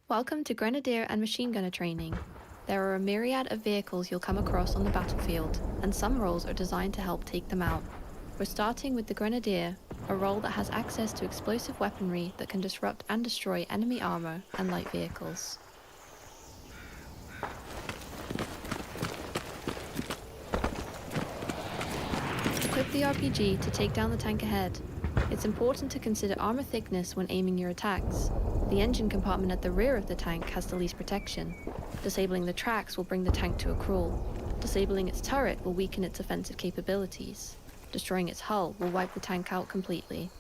Welcome to Grenadier and Machine Gunner training. There are a myriad of vehicles you'll come across on the battlefield, and some roles are designed to help take them out. We're starting with the Grenadier, a role that has access to explosive weaponry that can disrupt and destroy enemy armor and light vehicles. Equip the RPG to take down the tank ahead. It's important to consider armor thickness when aiming your attacks. The engine compartment at the rear of the tank has the least protection. Disabling the tracks will bring the tank to a crawl. Disabling its turret will weaken its offensive capabilities. Destroying its hull will wipe the tank out completely.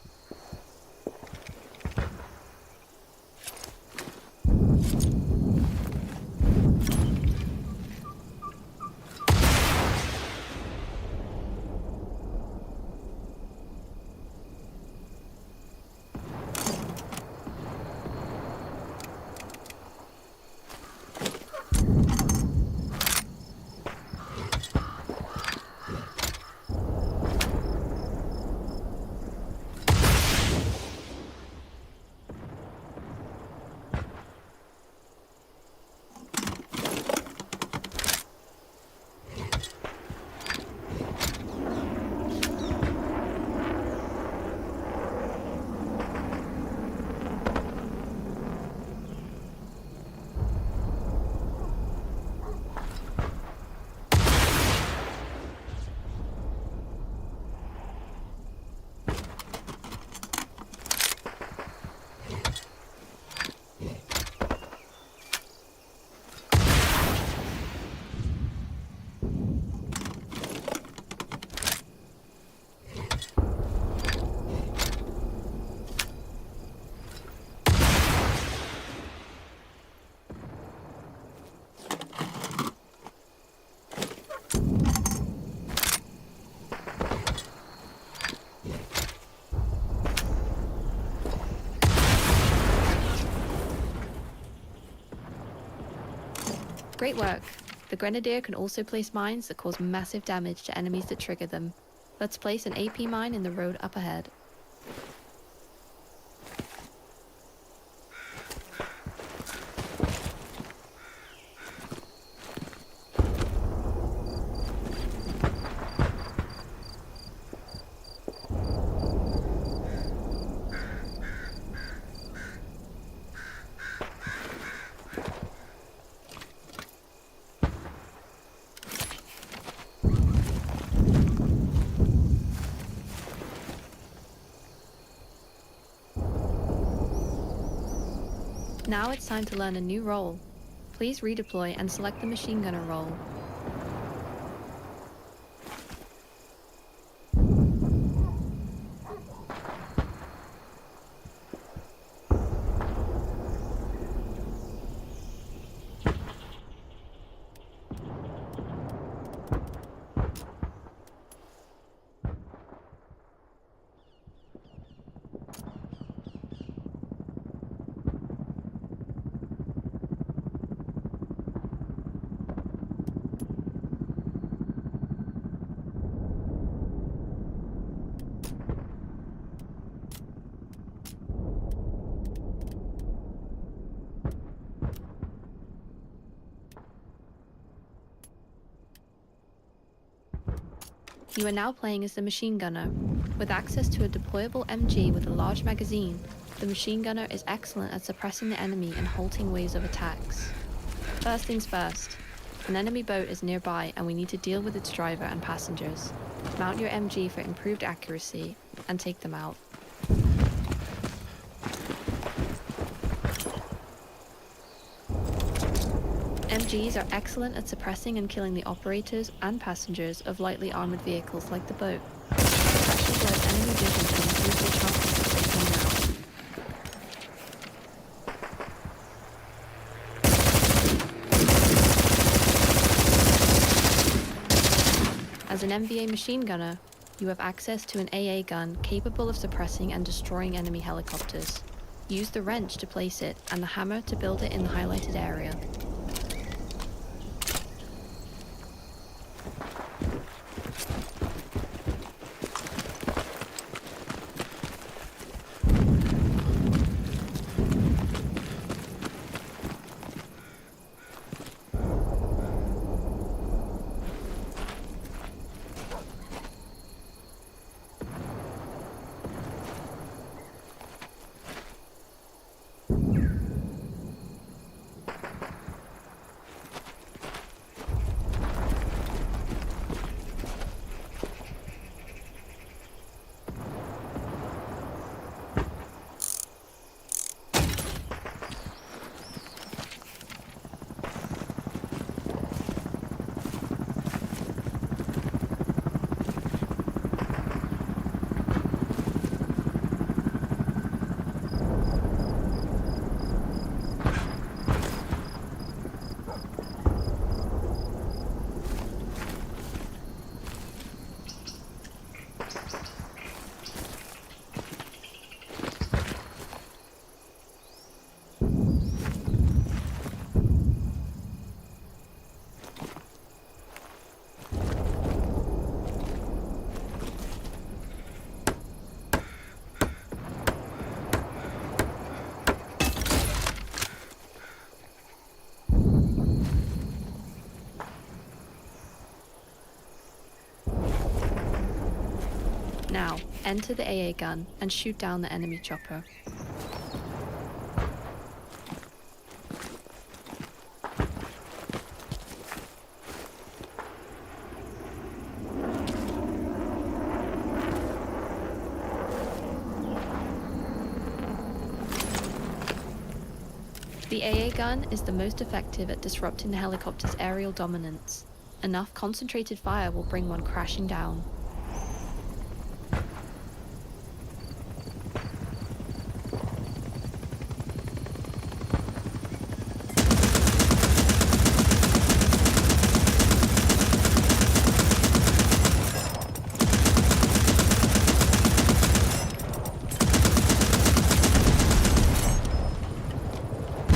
Great work! The Grenadier can also place mines that cause massive damage to enemies that trigger them. Let's place an AP mine in the road up ahead. Now it's time to learn a new role. Please redeploy and select the machine gunner role. You are now playing as the machine gunner. With access to a deployable MG with a large magazine, the machine gunner is excellent at suppressing the enemy and halting waves of attacks. First things first, an enemy boat is nearby and we need to deal with its driver and passengers. Mount your MG for improved accuracy and take them out. MGs are excellent at suppressing and killing the operators and passengers of lightly armored vehicles like the boat. Especially blurs enemy vision and improves your chances of taking them out. As an MVA machine gunner, you have access to an AA gun capable of suppressing and destroying enemy helicopters. Use the wrench to place it and the hammer to build it in the highlighted area. enter the AA gun and shoot down the enemy chopper. The AA gun is the most effective at disrupting the helicopter's aerial dominance. Enough concentrated fire will bring one crashing down.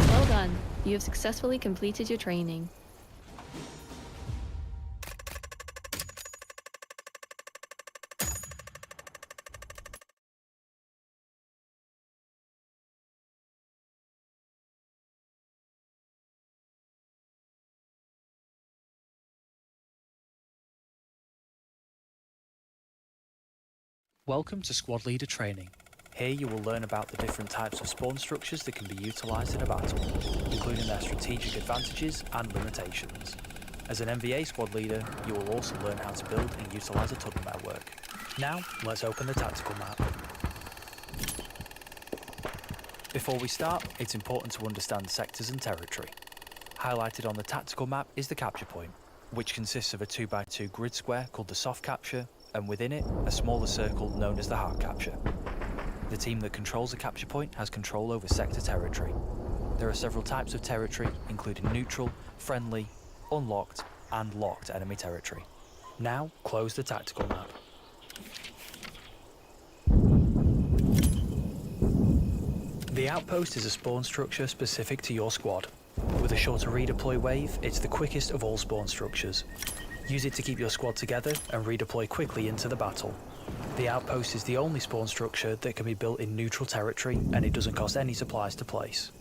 Well done, you have successfully completed your training. Welcome to Squad Leader Training. Here you will learn about the different types of spawn structures that can be utilised in a battle, including their strategic advantages and limitations. As an NVA Squad Leader, you will also learn how to build and utilise a tunnel network. Now, let's open the tactical map. Before we start, it's important to understand sectors and territory. Highlighted on the tactical map is the capture point, which consists of a 2x2 grid square called the soft capture, and within it, a smaller circle known as the hard capture. The team that controls the capture point has control over sector territory. There are several types of territory, including neutral, friendly, unlocked, and locked enemy territory. Now, close the tactical map. The outpost is a spawn structure specific to your squad. With a shorter redeploy wave, it's the quickest of all spawn structures. Use it to keep your squad together and redeploy quickly into the battle. The outpost is the only spawn structure that can be built in neutral territory, and it doesn't cost any supplies to place.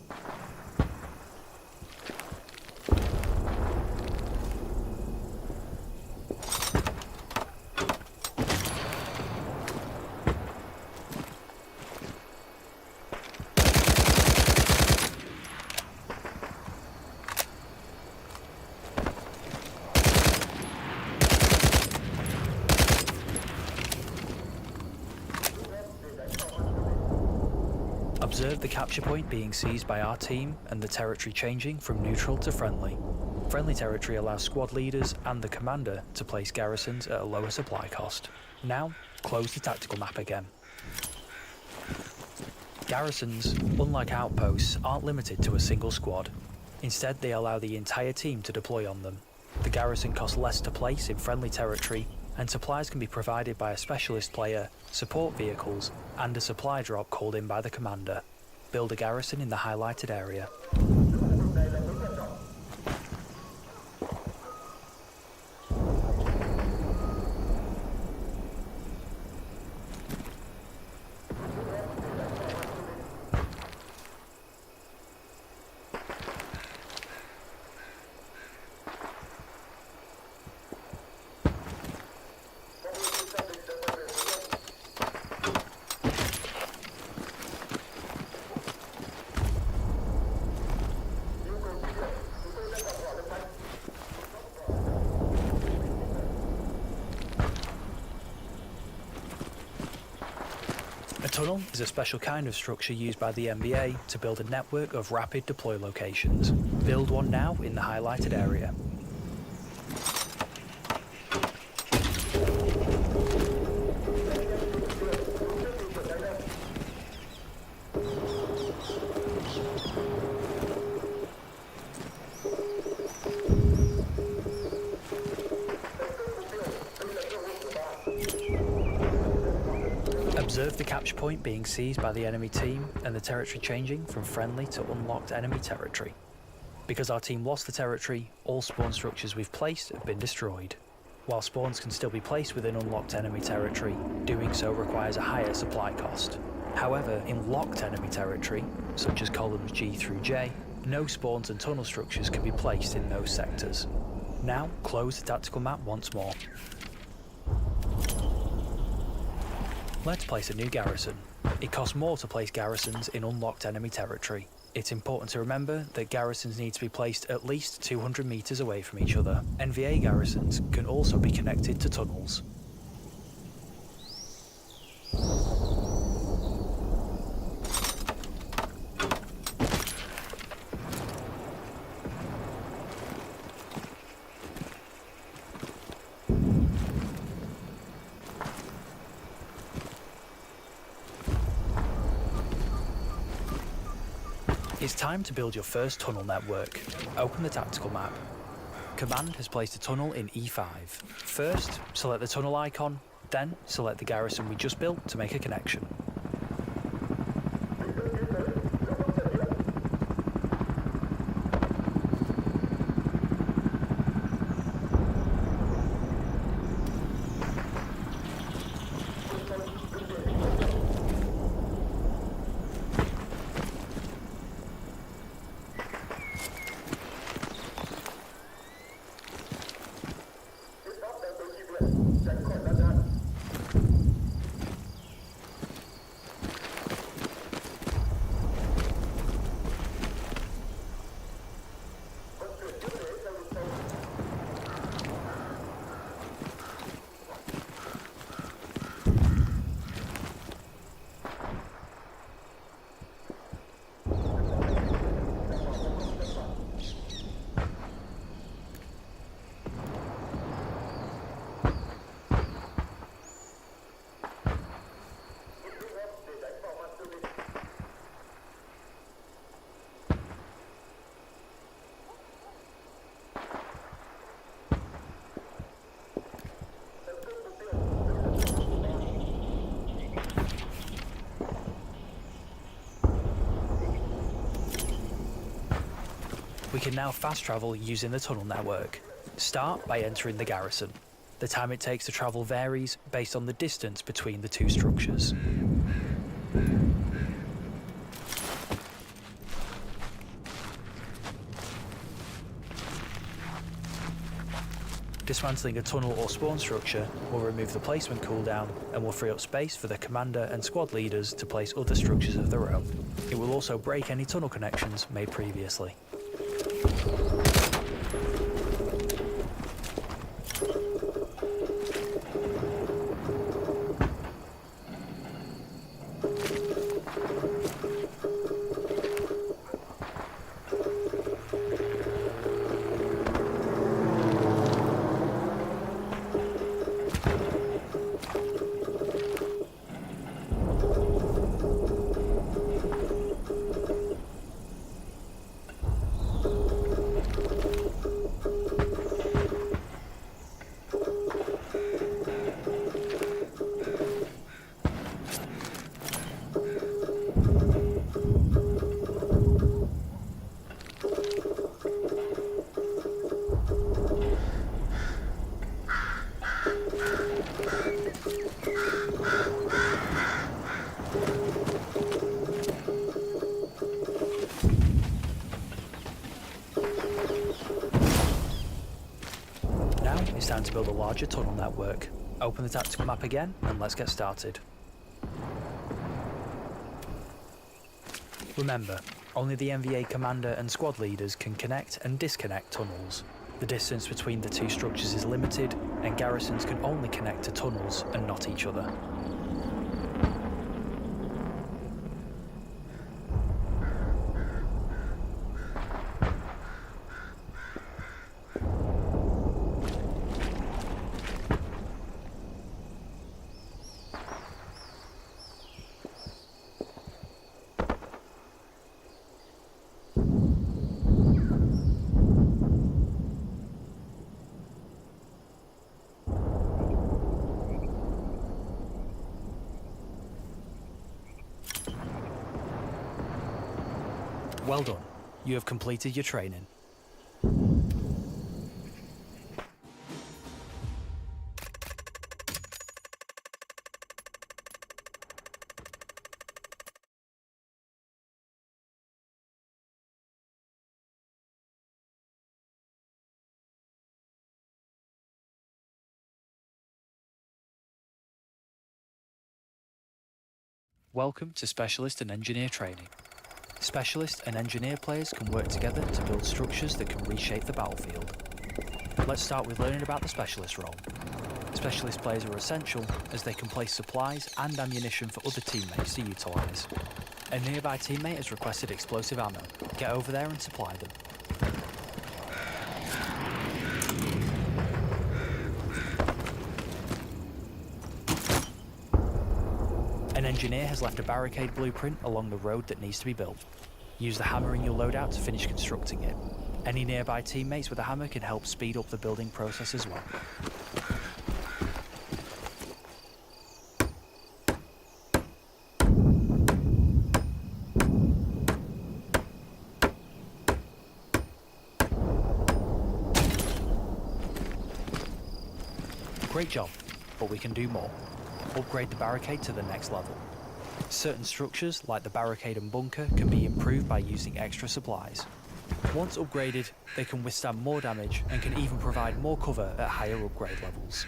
Observe the capture point being seized by our team and the territory changing from neutral to friendly. Friendly territory allows squad leaders and the commander to place garrisons at a lower supply cost. Now, close the tactical map again. Garrisons, unlike outposts, aren't limited to a single squad. Instead, they allow the entire team to deploy on them. The garrison costs less to place in friendly territory, and supplies can be provided by a specialist player, support vehicles, and a supply drop called in by the commander. Build a garrison in the highlighted area. A tunnel is a special kind of structure used by the NBA to build a network of rapid deploy locations. Build one now in the highlighted area. Observe the capture point being seized by the enemy team and the territory changing from friendly to unlocked enemy territory. Because our team lost the territory, all spawn structures we've placed have been destroyed. While spawns can still be placed within unlocked enemy territory, doing so requires a higher supply cost. However, in locked enemy territory, such as columns G through J, no spawns and tunnel structures can be placed in those sectors. Now, close the tactical map once more. Let's place a new garrison. It costs more to place garrisons in unlocked enemy territory. It's important to remember that garrisons need to be placed at least 200 meters away from each other. NVA garrisons can also be connected to tunnels. It's time to build your first tunnel network. Open the tactical map. Command has placed a tunnel in E5. First, select the tunnel icon, then select the garrison we just built to make a connection. We can now fast travel using the tunnel network. Start by entering the garrison. The time it takes to travel varies based on the distance between the two structures. Dismantling a tunnel or spawn structure will remove the placement cooldown and will free up space for the commander and squad leaders to place other structures of their own. It will also break any tunnel connections made previously. It's time to build a larger tunnel network. Open the tactical map again and let's get started. Remember, only the NVA commander and squad leaders can connect and disconnect tunnels. The distance between the two structures is limited and garrisons can only connect to tunnels and not each other. Well done, you have completed your training. Welcome to Specialist and Engineer Training. Specialist and Engineer players can work together to build structures that can reshape the battlefield. Let's start with learning about the Specialist role. Specialist players are essential as they can place supplies and ammunition for other teammates to utilise. A nearby teammate has requested explosive ammo. Get over there and supply them. An engineer has left a barricade blueprint along the road that needs to be built. Use the hammer in your loadout to finish constructing it. Any nearby teammates with a hammer can help speed up the building process as well. Great job, but we can do more. Upgrade the barricade to the next level. Certain structures, like the barricade and bunker, can be improved by using extra supplies. Once upgraded, they can withstand more damage and can even provide more cover at higher upgrade levels.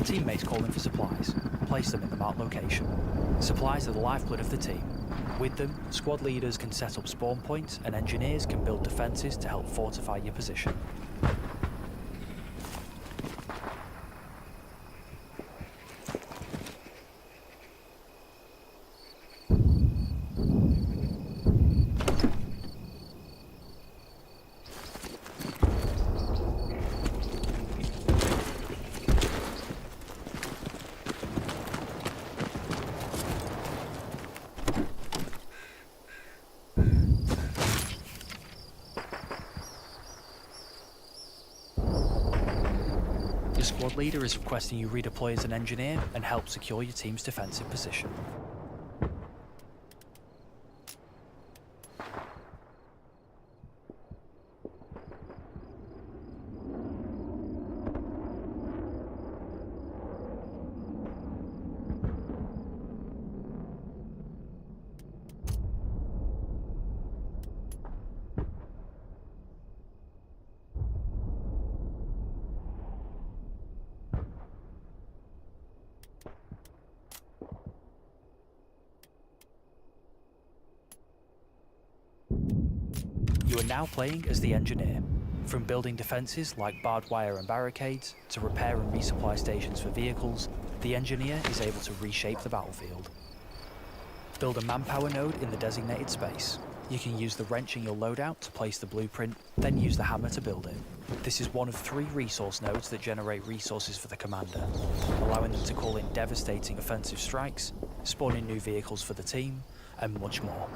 Teammates calling for supplies. Place them in the marked location. Supplies are the lifeblood of the team. With them, squad leaders can set up spawn points and engineers can build defences to help fortify your position. Your squad leader is requesting you redeploy as an engineer and help secure your team's defensive position. You are now playing as the engineer. From building defences like barbed wire and barricades, to repair and resupply stations for vehicles, the engineer is able to reshape the battlefield. Build a manpower node in the designated space. You can use the wrench in your loadout to place the blueprint, then use the hammer to build it. This is one of 3 resource nodes that generate resources for the commander, allowing them to call in devastating offensive strikes, spawn in new vehicles for the team, and much more.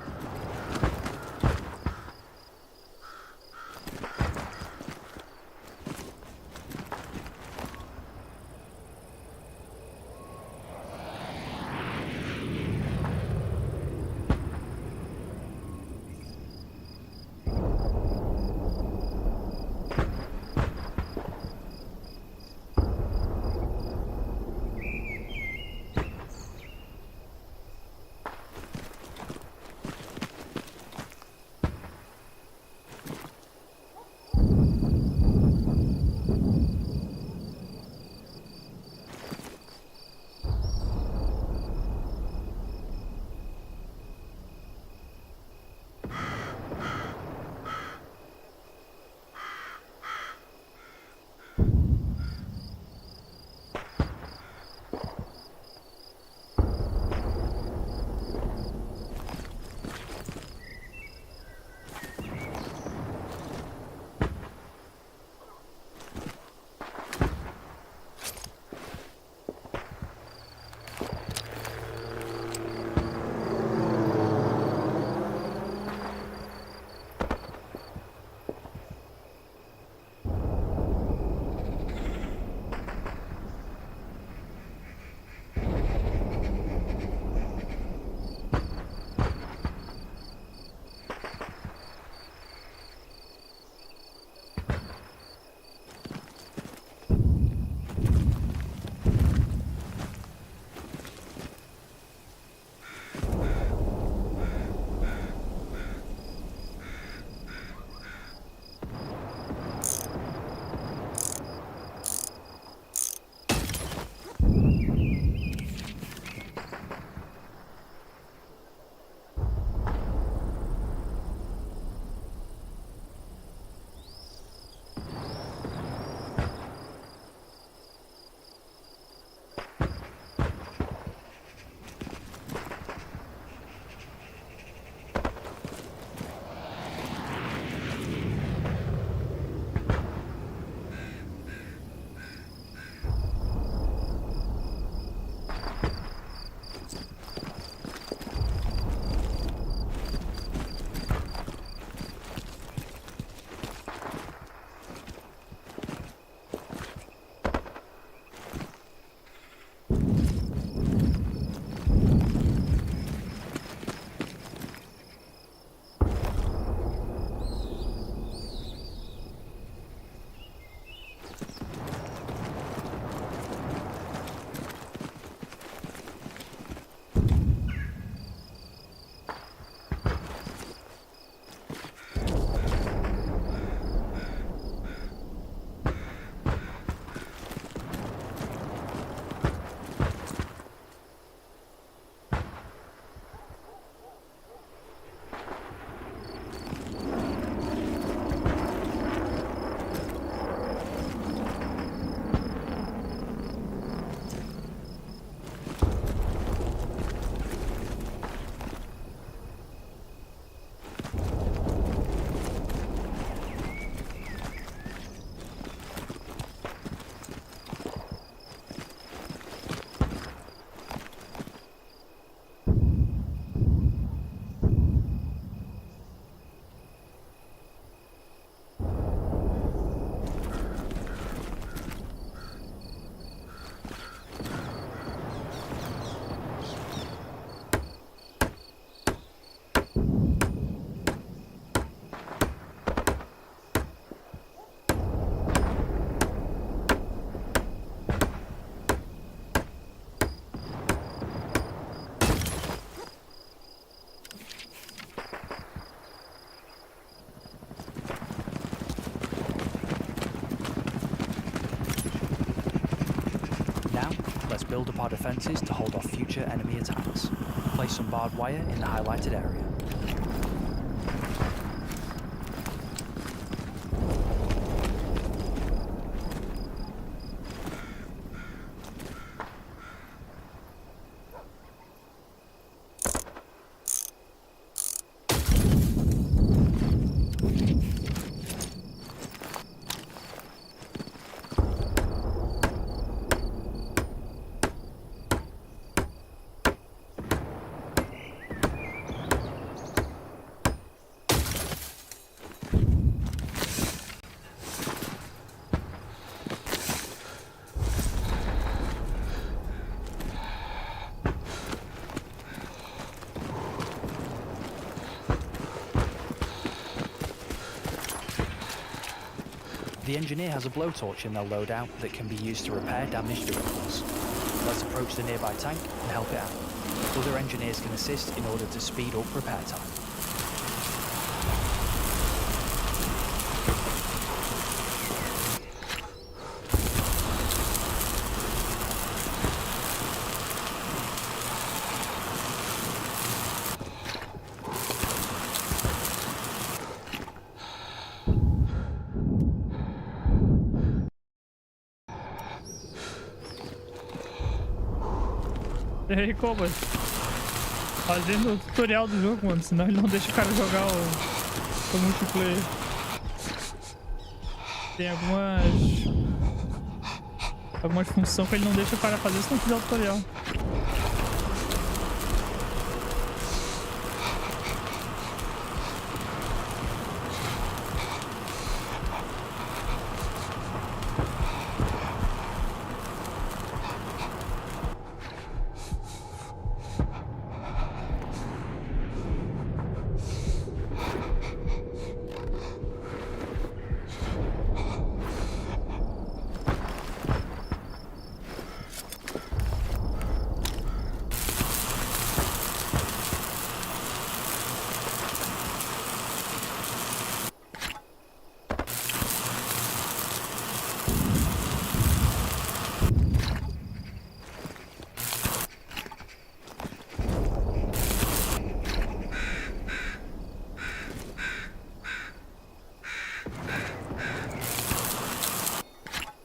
our defences to hold off future enemy attacks. Place some barbed wire in the highlighted area. The engineer has a blowtorch in their loadout that can be used to repair damaged vehicles. Let's approach the nearby tank and help it out. Other engineers can assist in order to speed up repair time. E aí, Cobas? Fazendo o tutorial do jogo, mano. Senão ele não deixa o cara jogar o multiplayer. Tem algumas funções que ele não deixa o cara fazer se não fizer o tutorial.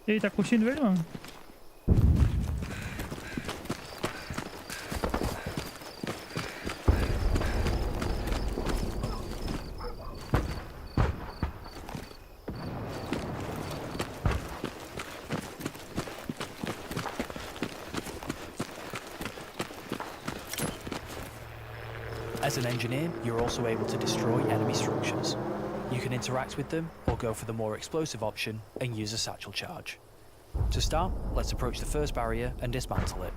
E aí, tá curtindo ele, mano? As an engineer, you're also able to destroy enemy structures. You can interact with them or go for the more explosive option and use a satchel charge. To start, let's approach the first barrier and dismantle it.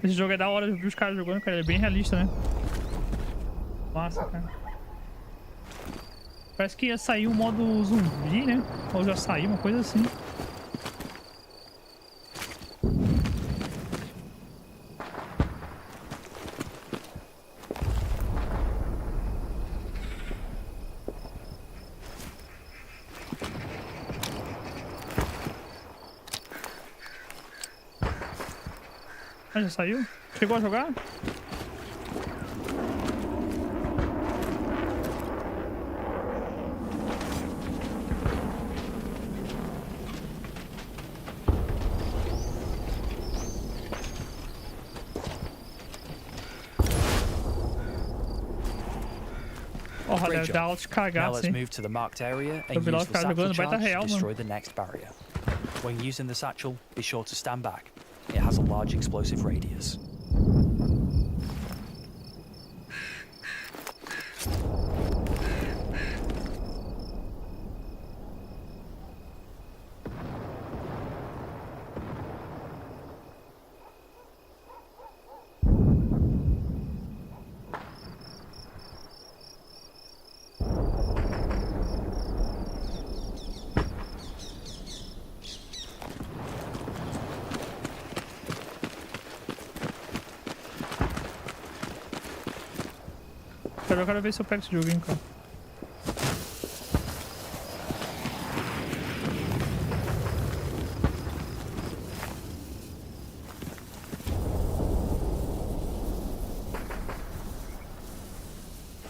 Esse jogo é da hora, eu vi os caras jogando, cara. Ele é bem realista, né? Massa, cara. Parece que ia sair um modo zumbi, né? Ou já saiu, uma coisa assim. Ah, já saiu? Chegou a jogar? Porra, deve dar alto de cagar, Now let's sim. move to the marked area Eu and vi lá use os the caras satchel jogando, vai tá charge to real, destroy mano. the next barrier. When using the satchel, be sure to stand back. It has a large explosive radius. Eu quero ver se eu pego esse joguinho, cara.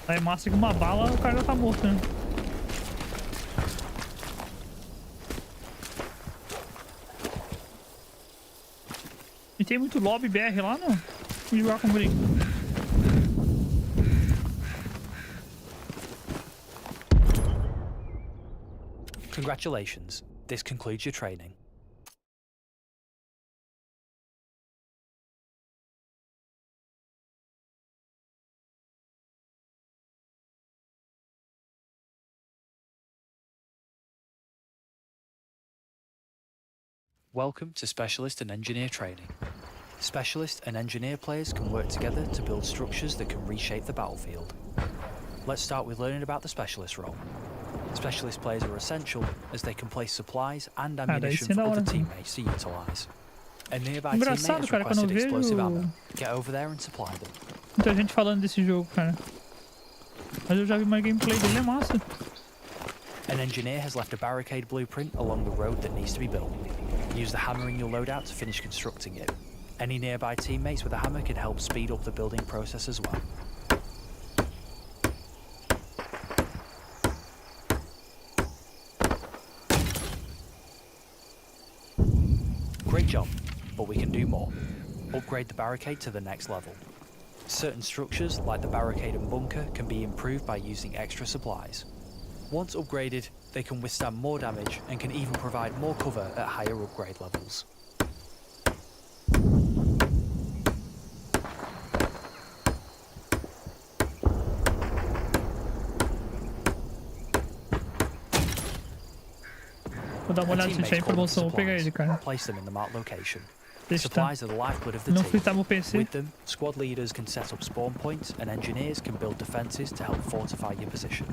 Aí massa que uma bala o cara já tá morto, né? E tem muito lobby BR lá, não? Vou jogar com o gringo. Congratulations, this concludes your training. Welcome to Specialist and Engineer training. Specialist and Engineer players can work together to build structures that can reshape the battlefield. Let's start with learning about the Specialist role. Specialist players are essential as they can place supplies and ammunition for other teammates to utilise. A nearby teammate has requested explosive ammo. Get over there and supply them. Muita gente falando desse jogo, cara. Mas eu já vi uma gameplay dele, é massa. An engineer has left a barricade blueprint along the road that needs to be built. Use the hammer in your loadout to finish constructing it. Any nearby teammates with a hammer can help speed up the building process as well. Great job, but we can do more. Upgrade the barricade to the next level. Certain structures, like the barricade and bunker, can be improved by using extra supplies. Once upgraded, they can withstand more damage and can even provide more cover at higher upgrade levels. Vou dar uma olhada se tiver em promoção, vou pegar ele, cara. Place them in the marked location. Deixa tá. Supplies are the lifeblood of the Não team. fritar meu PC. With them, squad leaders can set up spawn points and engineers can build defences to help fortify your position.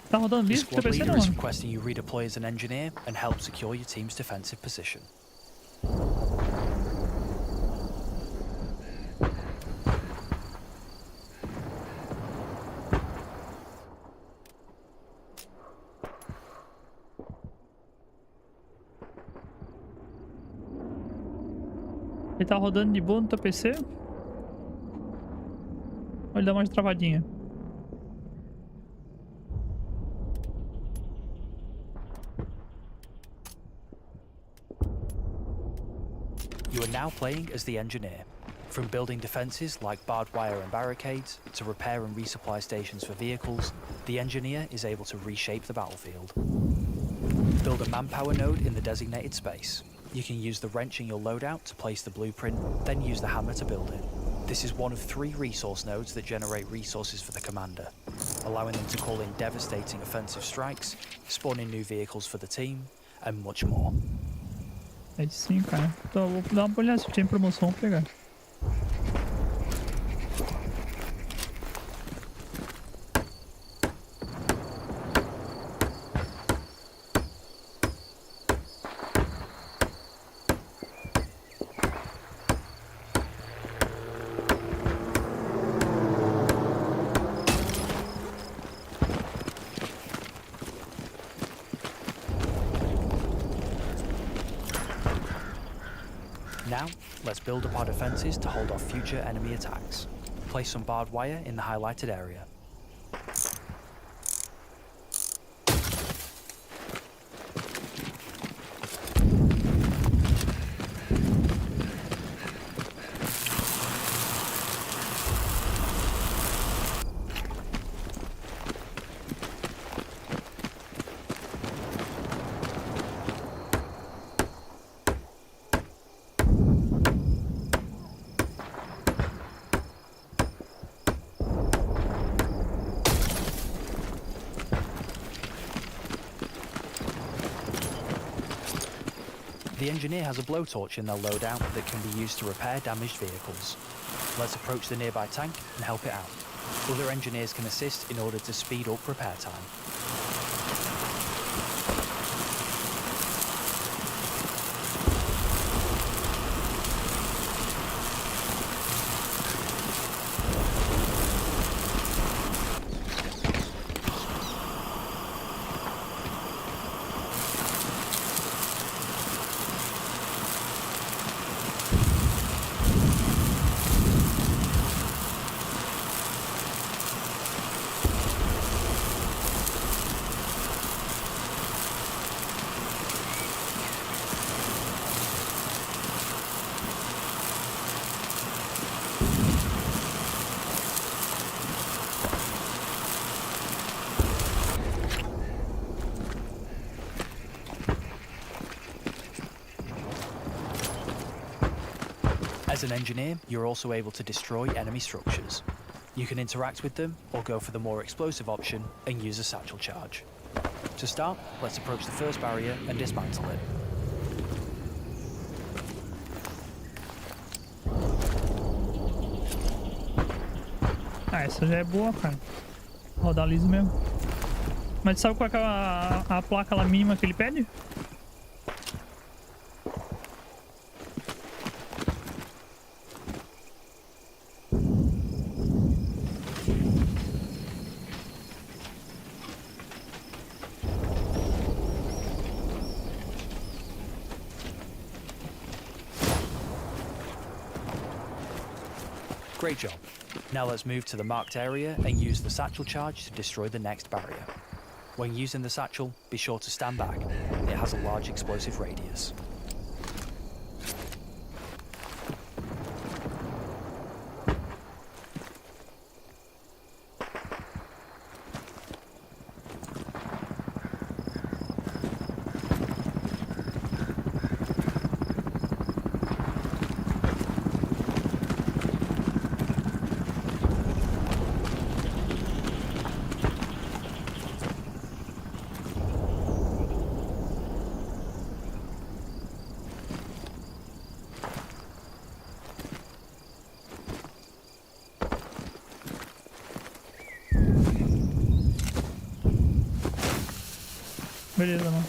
Tá rodando The lixo pro squad PC leader não, is mano. requesting you redeploy as an engineer and help secure your team's defensive position. Ele tá rodando de boa no teu PC? Ou ele dá mais travadinha? You are now playing as the engineer. From building defences like barbed wire and barricades, to repair and resupply stations for vehicles, the engineer is able to reshape the battlefield. Build a manpower node in the designated space. You can use the wrench in your loadout to place the blueprint, then use the hammer to build it. This is one of 3 resource nodes that generate resources for the commander, allowing them to call in devastating offensive strikes, spawn in new vehicles for the team, and much more. É sim, cara. Então vou dar uma olhada se tem promoção, vou pegar. Now, let's build up our defences to hold off future enemy attacks. Place some barbed wire in the highlighted area. The engineer has a blowtorch in their loadout that can be used to repair damaged vehicles. Let's approach the nearby tank and help it out. Other engineers can assist in order to speed up repair time. As an engineer, you're also able to destroy enemy structures. You can interact with them or go for the more explosive option and use a satchel charge. To start, let's approach the first barrier and dismantle it. Ah, essa já é boa, cara. Rodar liso mesmo. Mas sabe qual é a placa lá mínima que ele pede? Great job. Now let's move to the marked area and use the satchel charge to destroy the next barrier. When using the satchel, be sure to stand back. It has a large explosive radius. Beleza, mano.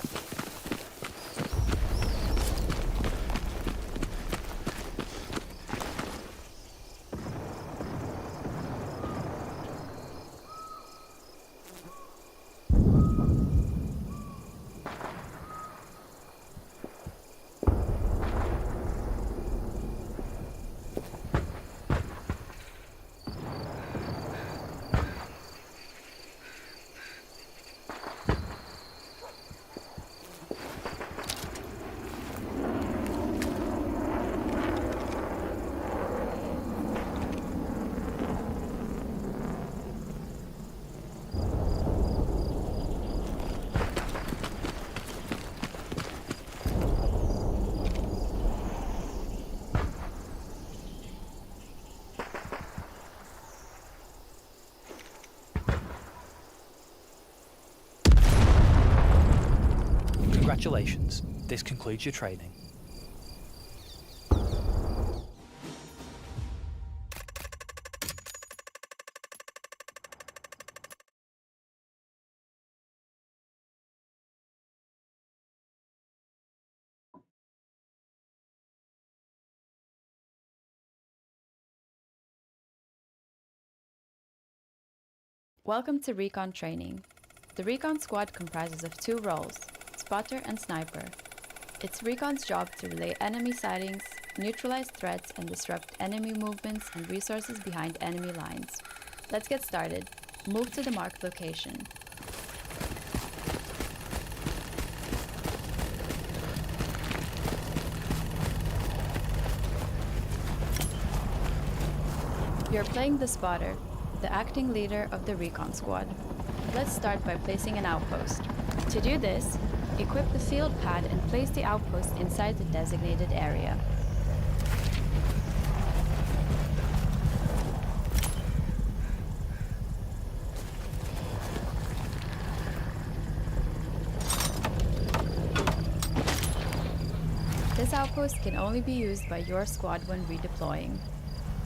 Congratulations, this concludes your training. Welcome to Recon Training. The Recon Squad comprises of two roles, Spotter and Sniper. It's Recon's job to relay enemy sightings, neutralize threats, and disrupt enemy movements and resources behind enemy lines. Let's get started. Move to the marked location. You're playing the Spotter, the acting leader of the Recon Squad. Let's start by placing an outpost. To do this, equip the field pad and place the outpost inside the designated area. This outpost can only be used by your squad when redeploying.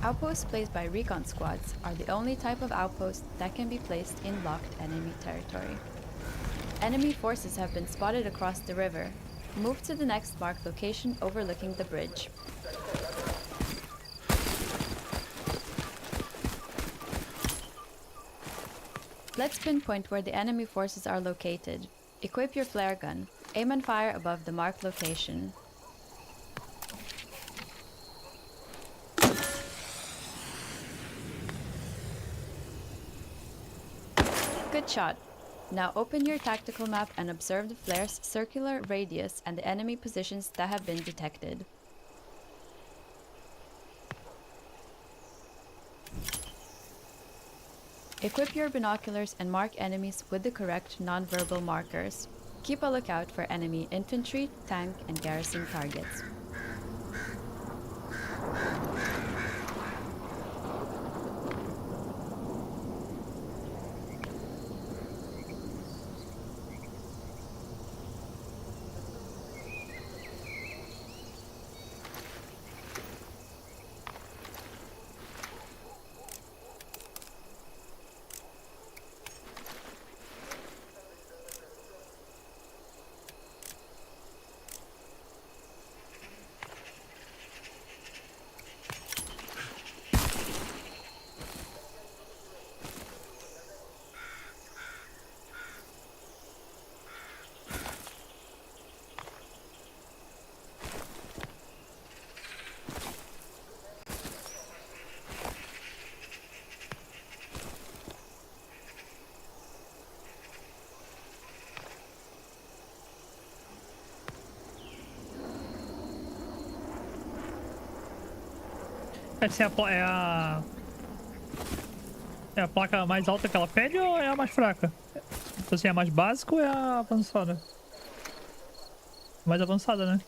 Outposts placed by recon squads are the only type of outpost that can be placed in locked enemy territory. Enemy forces have been spotted across the river. Move to the next marked location overlooking the bridge. Let's pinpoint where the enemy forces are located. Equip your flare gun. Aim and fire above the marked location. Good shot. Now open your tactical map and observe the flare's circular radius and the enemy positions that have been detected. Equip your binoculars and mark enemies with the correct non-verbal markers. Keep a lookout for enemy infantry, tank, and garrison targets. Essa é a placa mais alta que ela pede ou é a mais fraca? Então, assim, é a mais básica ou é a avançada? Mais avançada, né?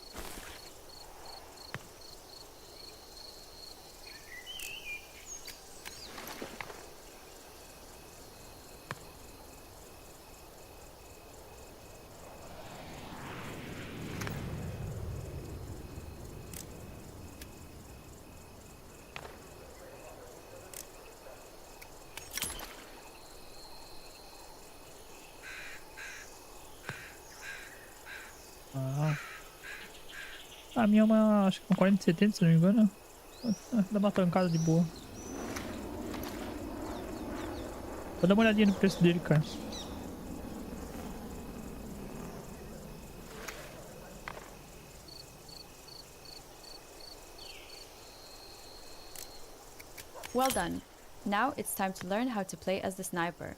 A minha é uma, acho que uma 4070, se não me engano. Dá uma tancada de boa. Vou dar uma olhadinha no preço dele, cara. Well done. Now it's time to learn how to play as the sniper.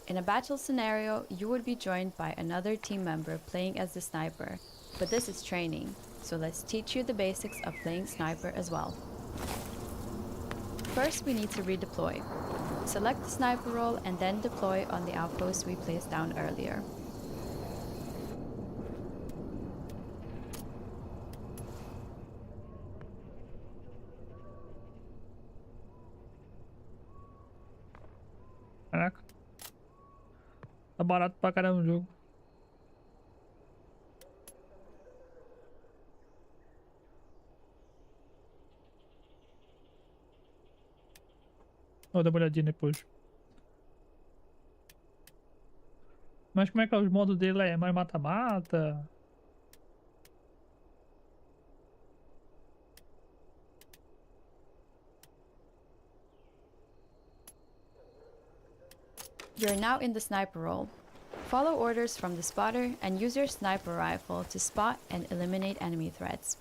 In a battle scenario, you would be joined by another team member playing as the sniper, but this is training, so let's teach you the basics of playing sniper as well. First, we need to redeploy. Select the sniper role and then deploy on the outpost we placed down earlier. Caraca. Tá barato pra caramba o jogo. Vou dar uma olhadinha depois. Mas como é que é os modos dele? É mais mata-mata? You're now in the sniper role. Follow orders from the spotter and use your sniper rifle to spot and eliminate enemy threats.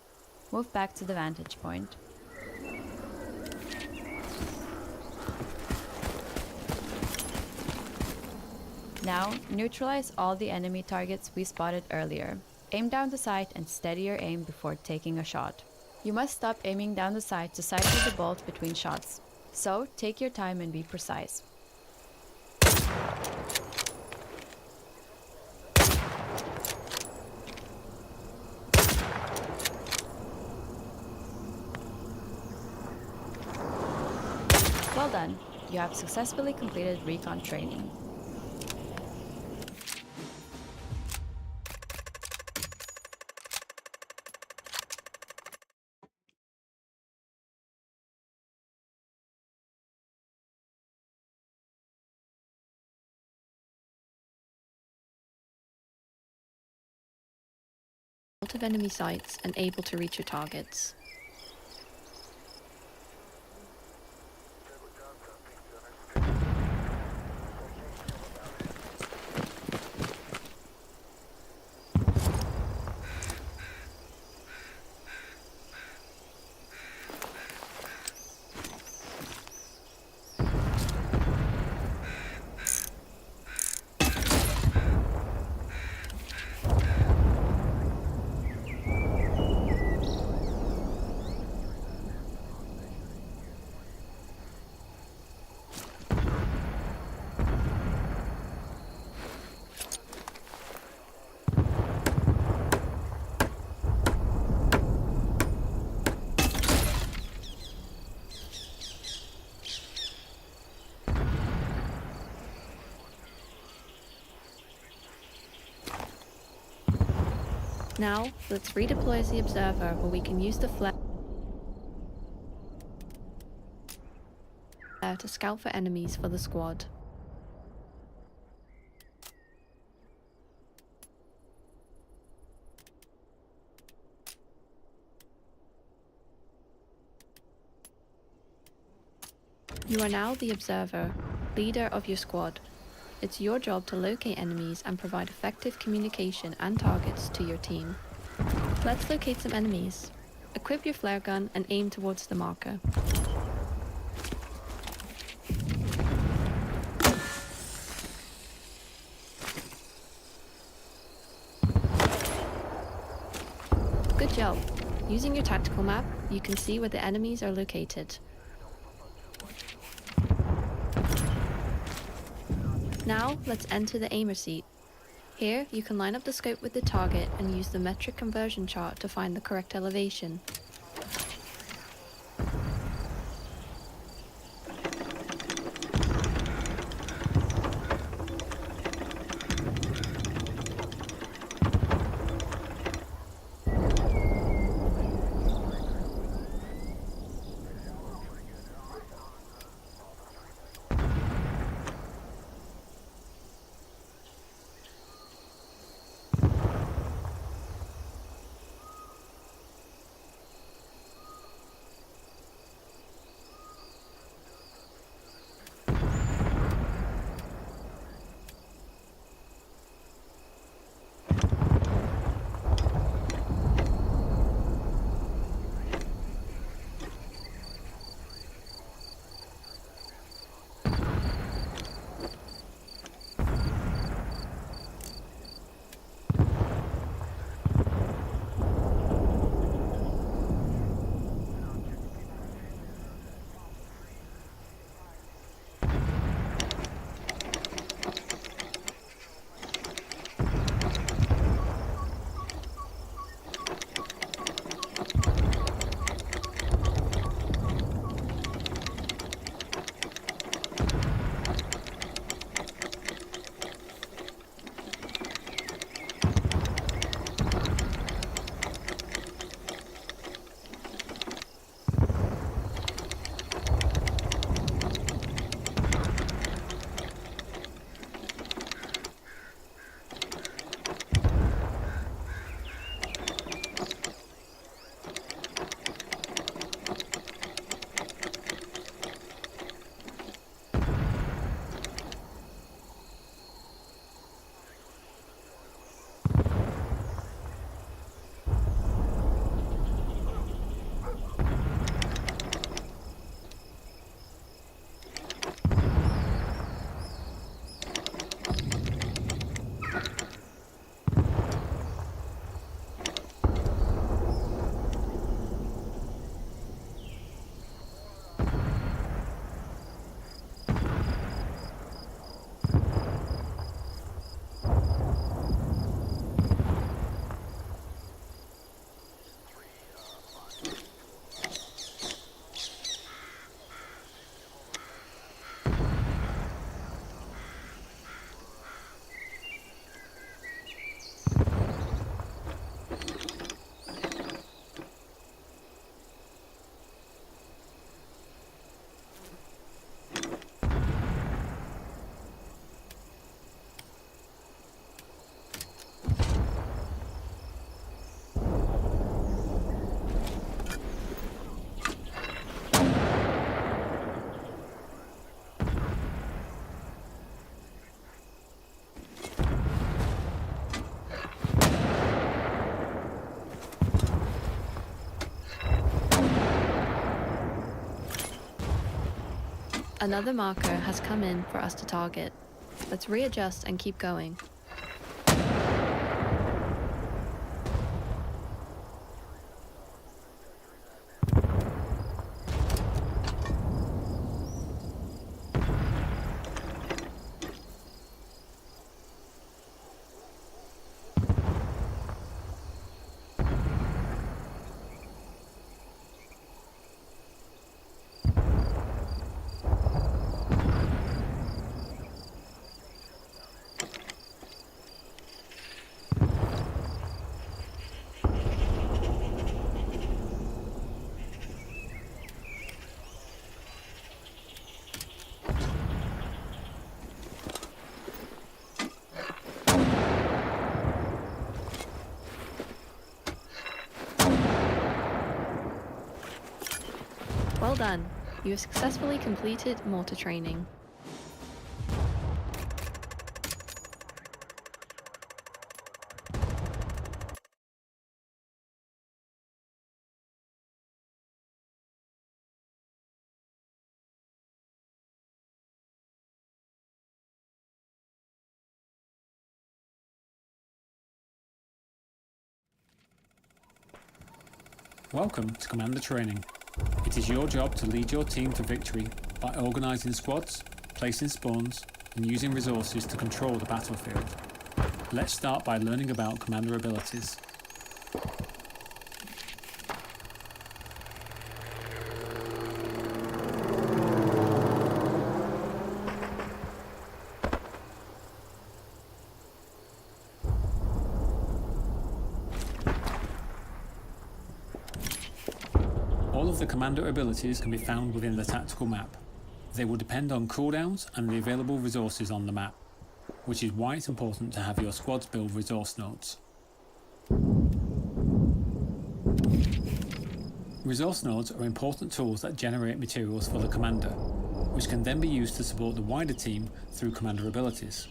Move back to the vantage point. Now, neutralize all the enemy targets we spotted earlier. Aim down the sight and steady your aim before taking a shot. You must stop aiming down the sight to siphon the bolt between shots. So, take your time and be precise. Well done. You have successfully completed recon training. out of enemy sights and able to reach your targets. Now, let's redeploy as the observer where we can use the flare to scout for enemies for the squad. You are now the observer, leader of your squad. It's your job to locate enemies and provide effective communication and targets to your team. Let's locate some enemies. Equip your flare gun and aim towards the marker. Good job. Using your tactical map, you can see where the enemies are located. Now, let's enter the aimer seat. Here, you can line up the scope with the target and use the metric conversion chart to find the correct elevation. Another marker has come in for us to target. Let's readjust and keep going. Well done. You have successfully completed mortar training. Welcome to Commander Training. It is your job to lead your team to victory by organising squads, placing spawns, and using resources to control the battlefield. Let's start by learning about Commander abilities. All of the Commander abilities can be found within the tactical map. They will depend on cooldowns and the available resources on the map, which is why it's important to have your squads build resource nodes. Resource nodes are important tools that generate materials for the commander, which can then be used to support the wider team through commander abilities.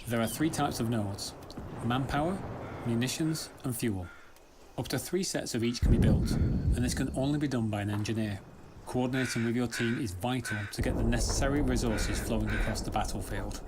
There are 3 types of nodes: manpower, munitions, and fuel. Up to 3 sets of each can be built, and this can only be done by an engineer. Coordinating with your team is vital to get the necessary resources flowing across the battlefield.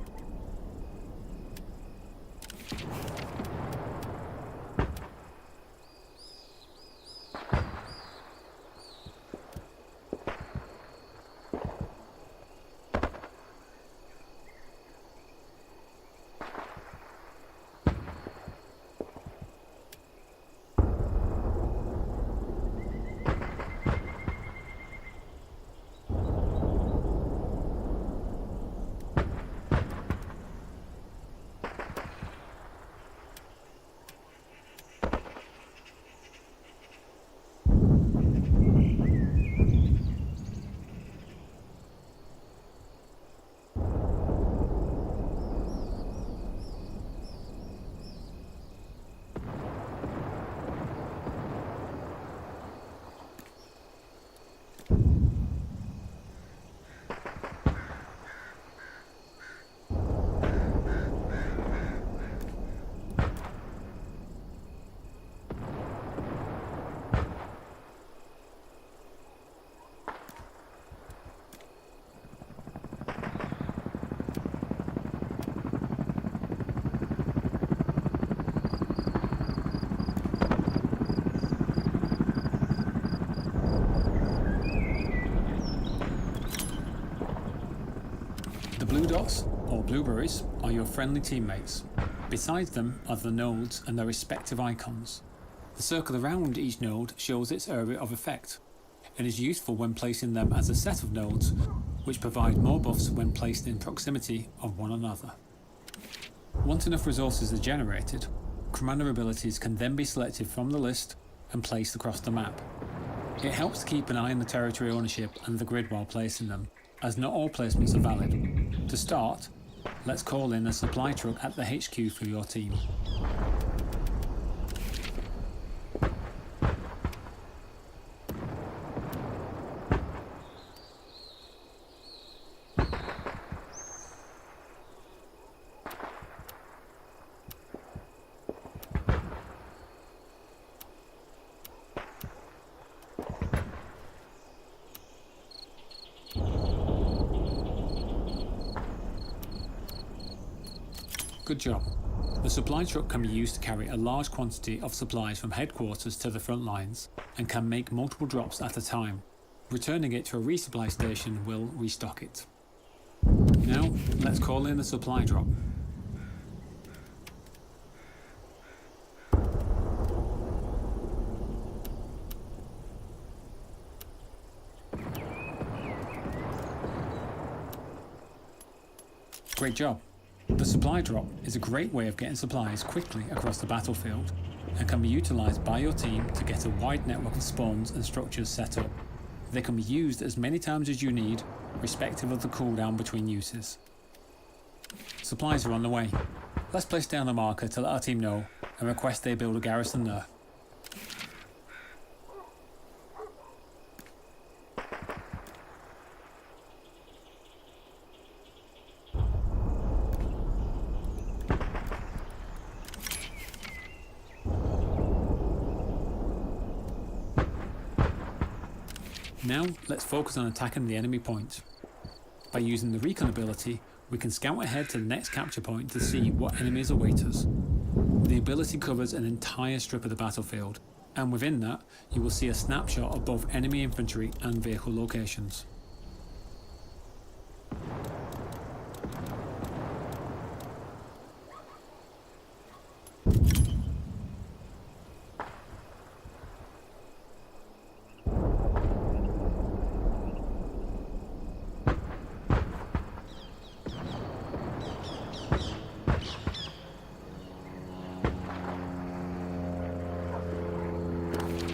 Blue dots, or blueberries, are your friendly teammates. Besides them are the nodes and their respective icons. The circle around each node shows its area of effect, and is useful when placing them as a set of nodes, which provide more buffs when placed in proximity of one another. Once enough resources are generated, commander abilities can then be selected from the list and placed across the map. It helps to keep an eye on the territory ownership and the grid while placing them, as not all placements are valid. To start, let's call in a supply truck at the HQ for your team. Good job. The supply truck can be used to carry a large quantity of supplies from headquarters to the front lines and can make multiple drops at a time. Returning it to a resupply station will restock it. Now, let's call in the supply drop. Great job. The supply drop is a great way of getting supplies quickly across the battlefield and can be utilised by your team to get a wide network of spawns and structures set up. They can be used as many times as you need, respective of the cooldown between uses. Supplies are on the way. Let's place down a marker to let our team know and request they build a garrison there. Now, let's focus on attacking the enemy point. By using the recon ability, we can scout ahead to the next capture point to see what enemies await us. The ability covers an entire strip of the battlefield, and within that, you will see a snapshot of both enemy infantry and vehicle locations.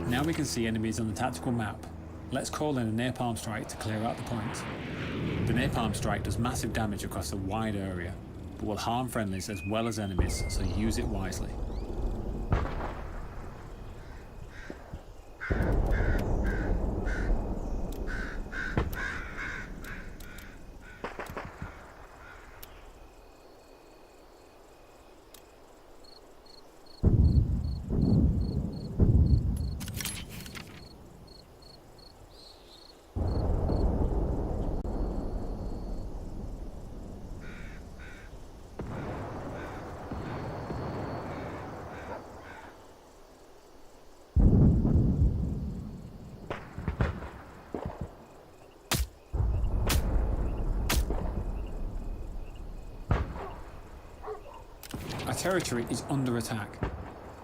Now we can see enemies on the tactical map. Let's call in a napalm strike to clear out the point. The napalm strike does massive damage across a wide area, but will harm friendlies as well as enemies, so use it wisely. Our territory is under attack.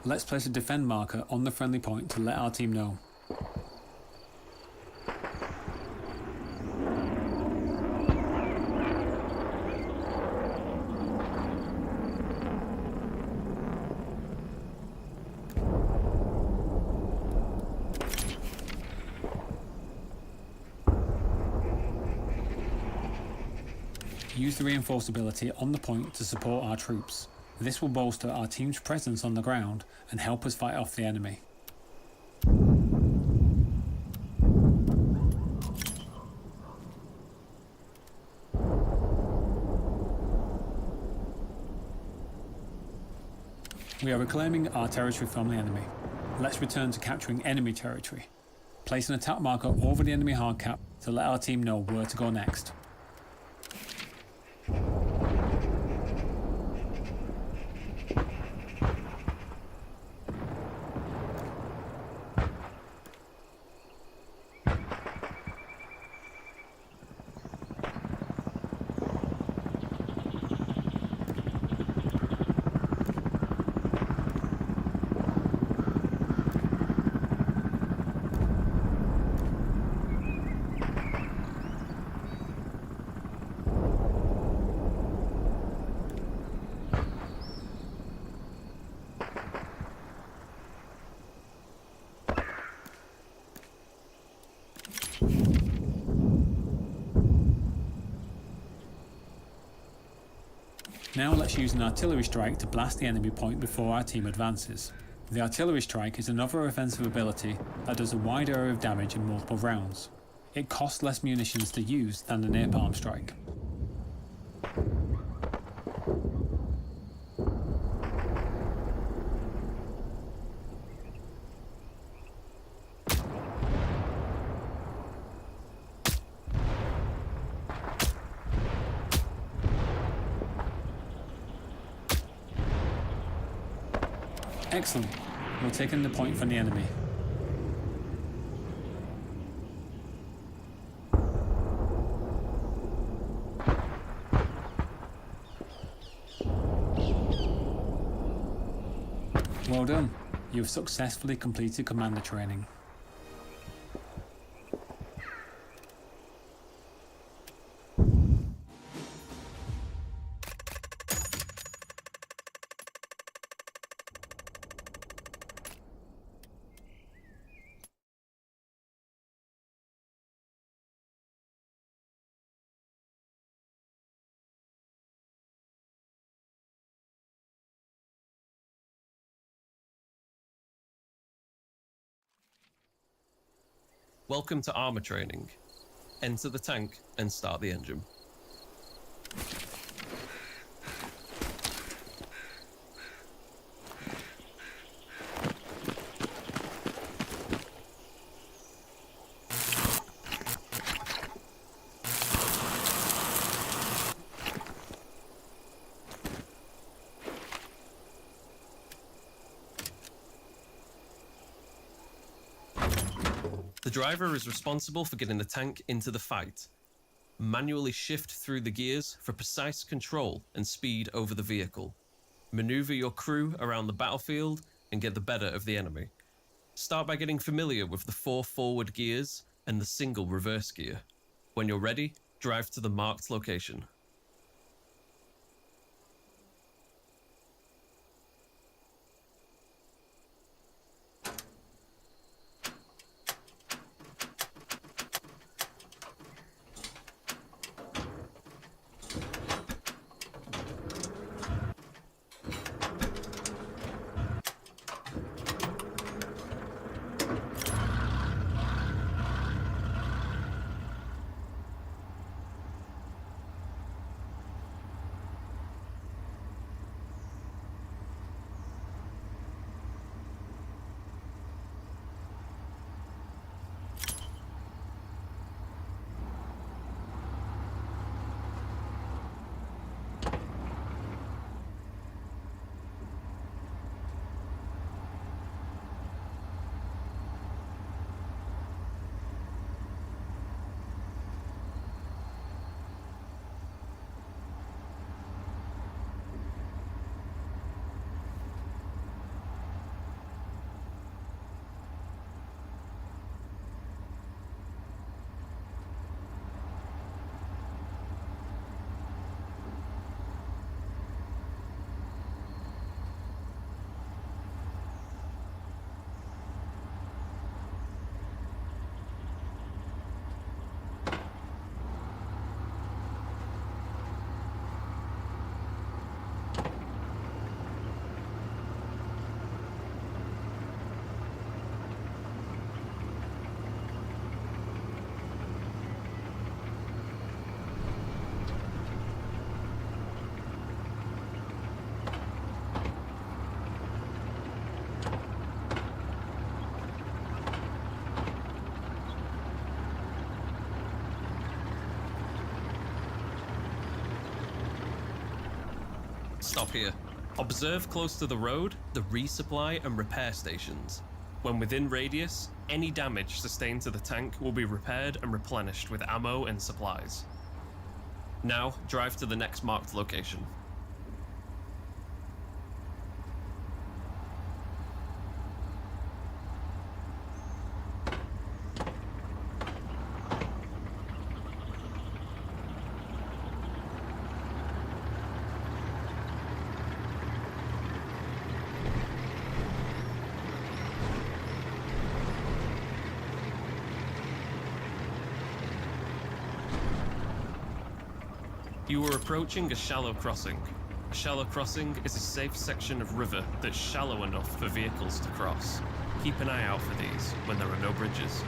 Let's place a defend marker on the friendly point to let our team know. Use the reinforced ability on the point to support our troops. This will bolster our team's presence on the ground and help us fight off the enemy. We are reclaiming our territory from the enemy. Let's return to capturing enemy territory. Place an attack marker over the enemy hardcap to let our team know where to go next. Now let's use an artillery strike to blast the enemy point before our team advances. The artillery strike is another offensive ability that does a wide area of damage in multiple rounds. It costs less munitions to use than the napalm strike. Excellent. We're taking the point from the enemy. Well done. You've successfully completed commander training. Welcome to armor training. Enter the tank and start the engine. The driver is responsible for getting the tank into the fight. Manually shift through the gears for precise control and speed over the vehicle. Maneuver your crew around the battlefield and get the better of the enemy. Start by getting familiar with the 4 forward gears and the single reverse gear. When you're ready, drive to the marked location. Stop here. Observe close to the road the resupply and repair stations. When within radius, any damage sustained to the tank will be repaired and replenished with ammo and supplies. Now, drive to the next marked location. You are approaching a shallow crossing. A shallow crossing is a safe section of river that's shallow enough for vehicles to cross. Keep an eye out for these when there are no bridges.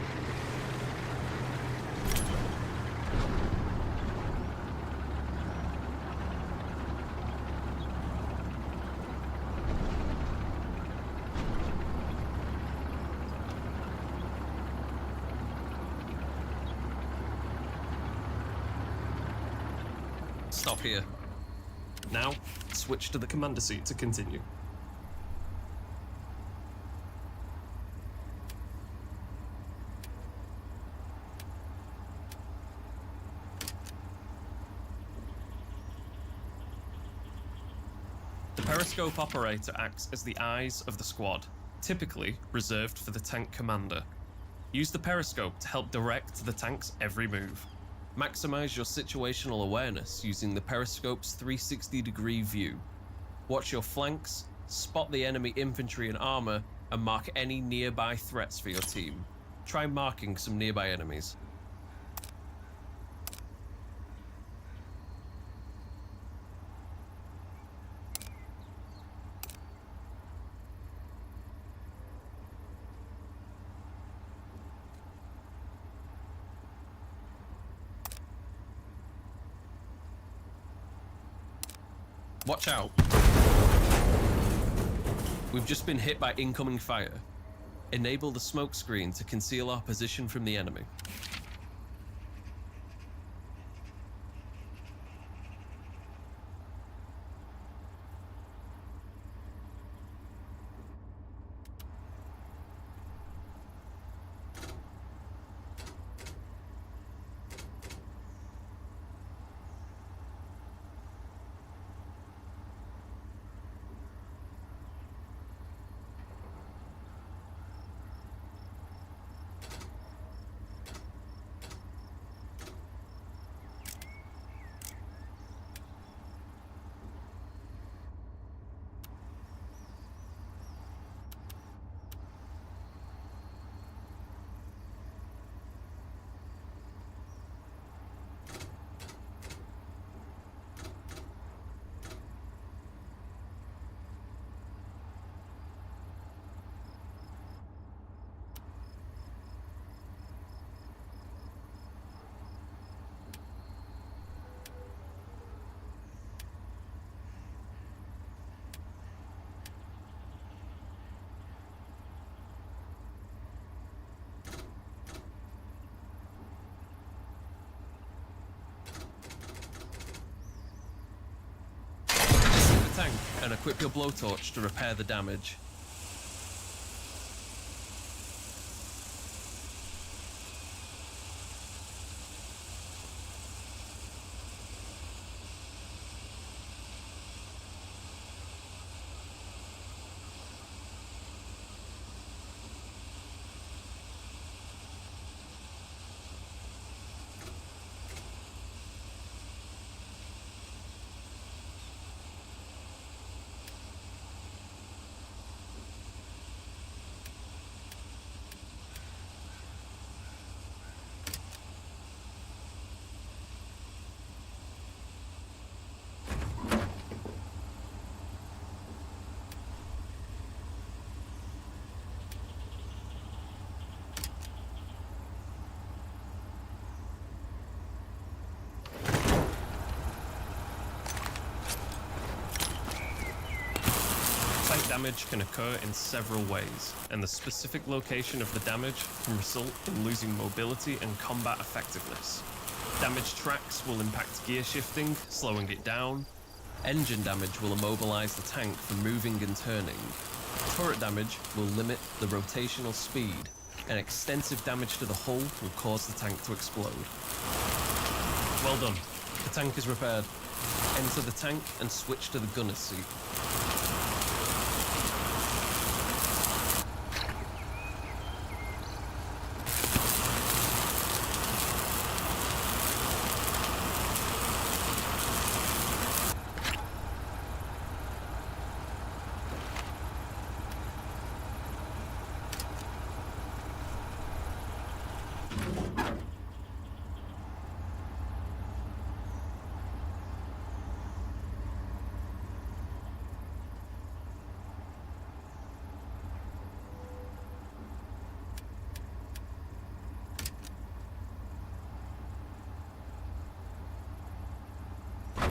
Stop here. Now, switch to the commander seat to continue. periscope operator acts as the eyes of the squad, typically reserved for the tank commander. Use the periscope to help direct the tank's every move. Maximize your situational awareness using the periscope's 360-degree view. Watch your flanks, spot the enemy infantry and armor, and mark any nearby threats for your team. Try marking some nearby enemies. Watch out. We've just been hit by incoming fire. Enable the smoke screen to conceal our position from the enemy. Tank and equip your blowtorch to repair the damage. Tank damage can occur in several ways, and the specific location of the damage can result in losing mobility and combat effectiveness. Damaged tracks will impact gear shifting, slowing it down. Engine damage will immobilize the tank from moving and turning. Turret damage will limit the rotational speed, and extensive damage to the hull will cause the tank to explode. Well done. The tank is repaired. Enter the tank and switch to the gunner's seat.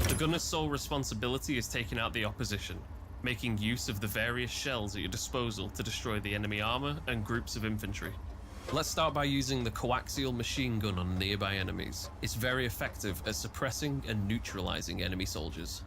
The gunner's sole responsibility is taking out the opposition, making use of the various shells at your disposal to destroy the enemy armor and groups of infantry. Let's start by using the coaxial machine gun on nearby enemies. It's very effective at suppressing and neutralizing enemy soldiers.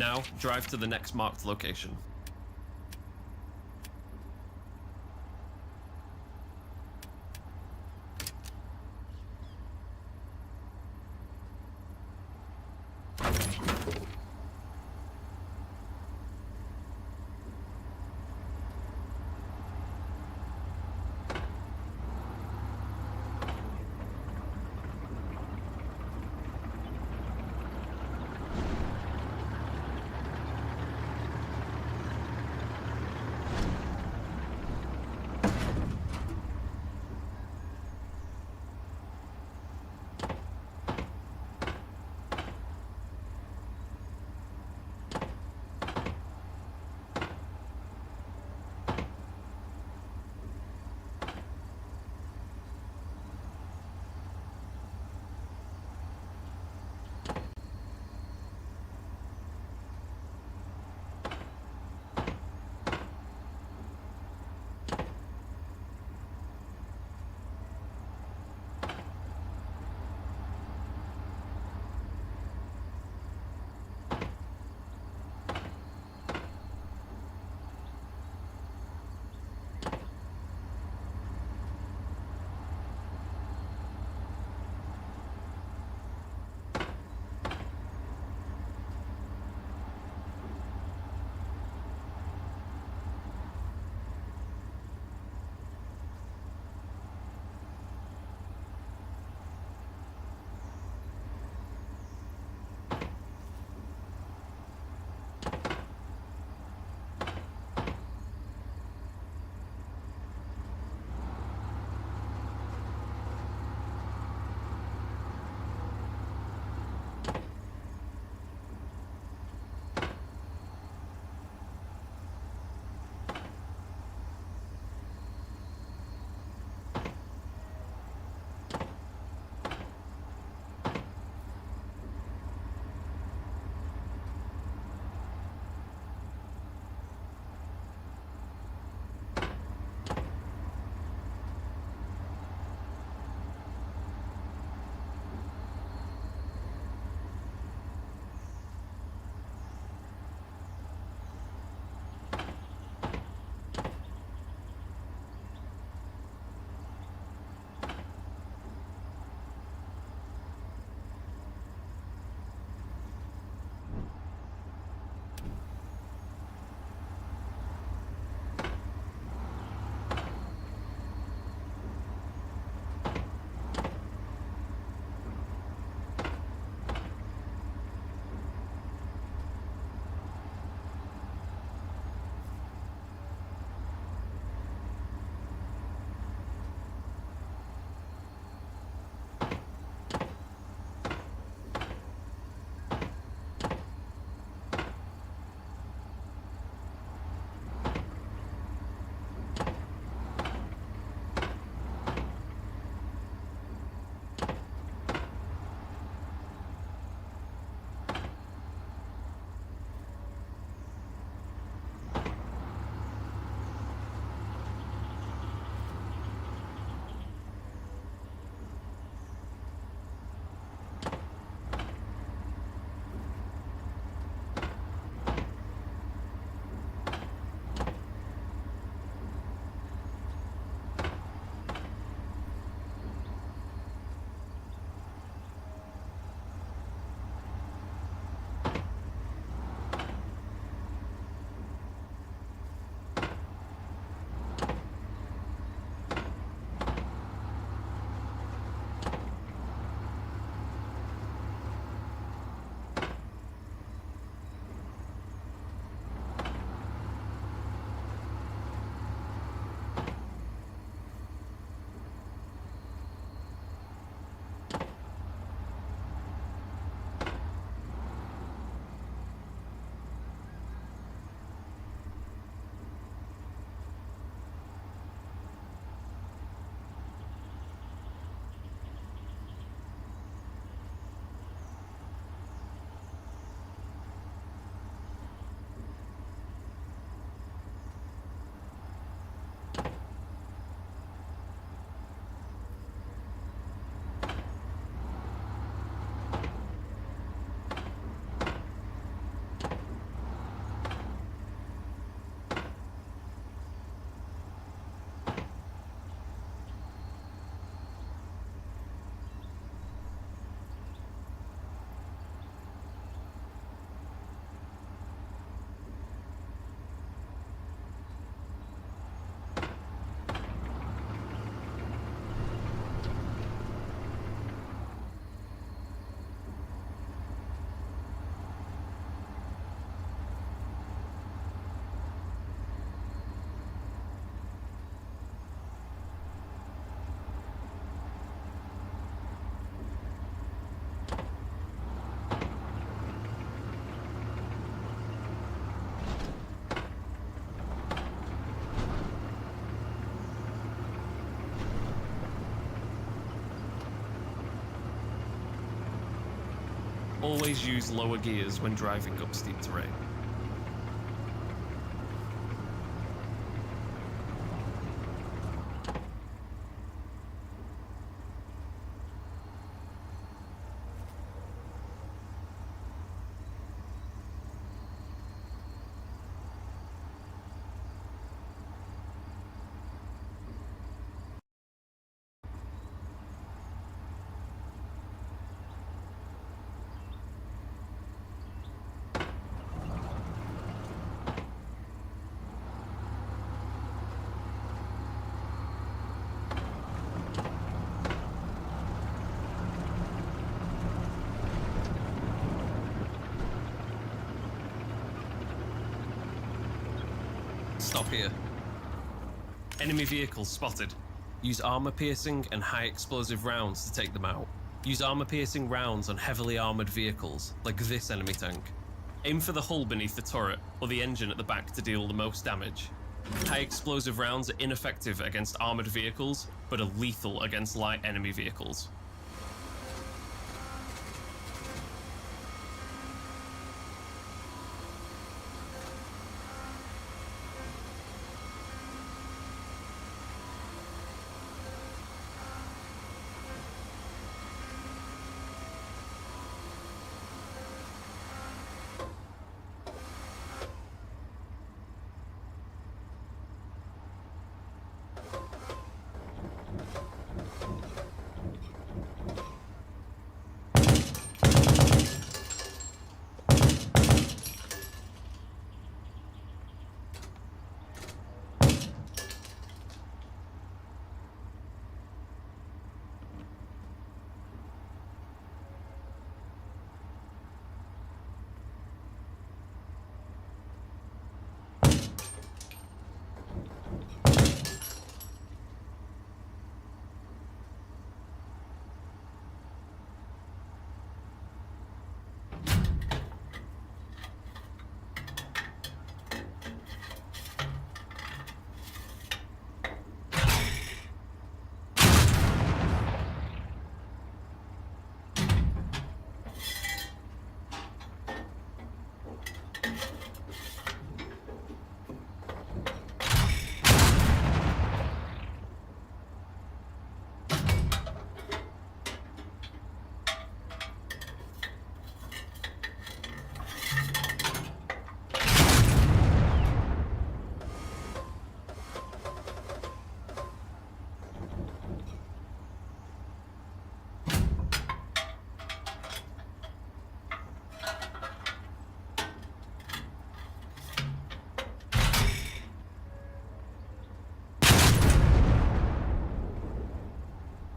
Now, drive to the next marked location. always use lower gears when driving up steep terrain. Stop here. Enemy vehicles spotted. Use armor-piercing and high-explosive rounds to take them out. Use armor-piercing rounds on heavily armored vehicles, like this enemy tank. Aim for the hull beneath the turret, or the engine at the back to deal the most damage. High-explosive rounds are ineffective against armored vehicles, but are lethal against light enemy vehicles.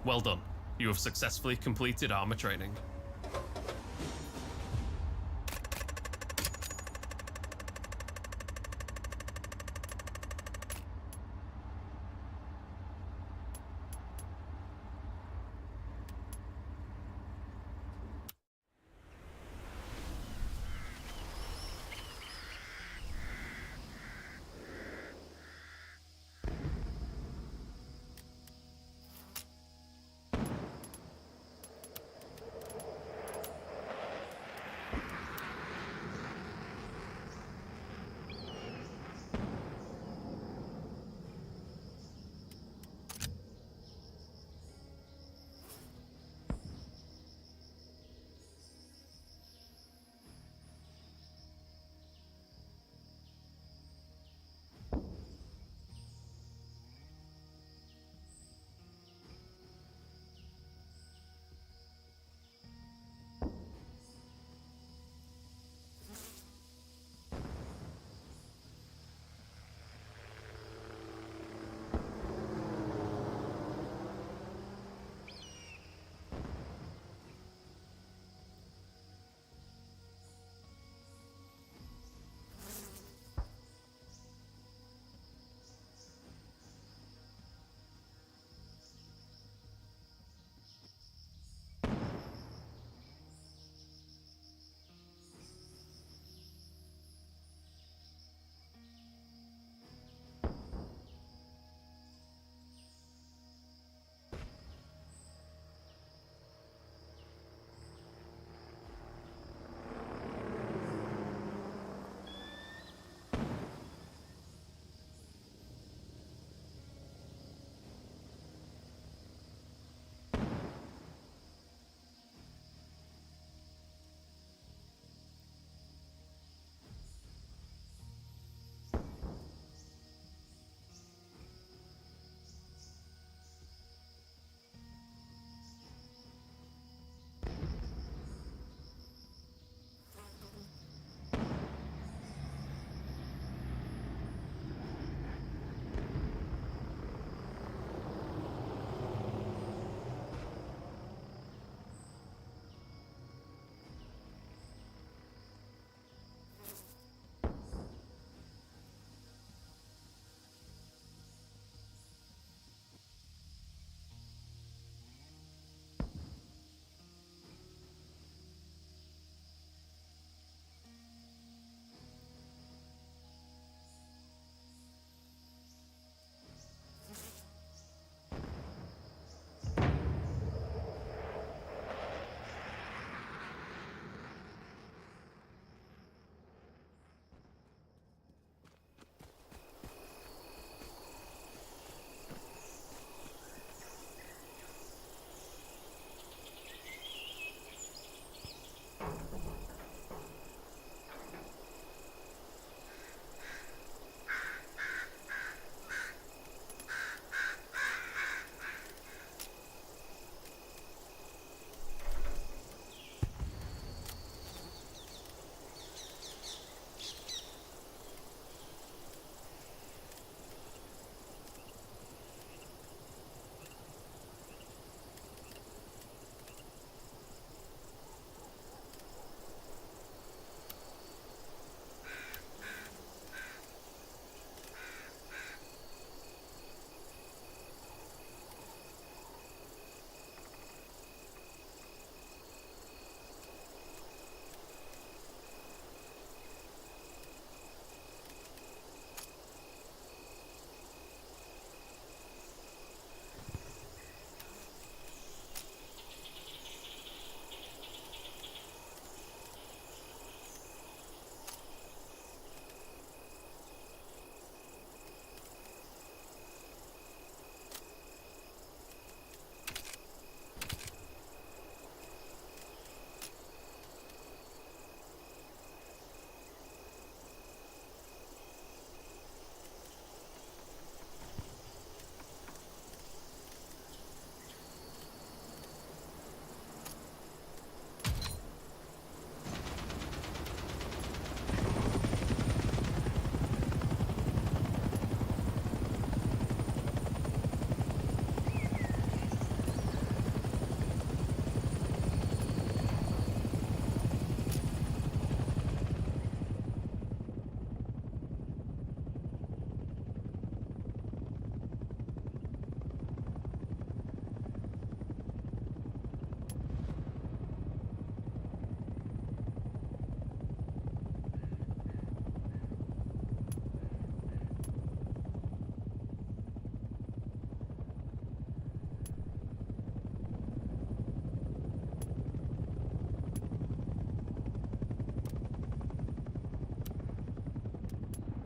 Well done. You have successfully completed armor training.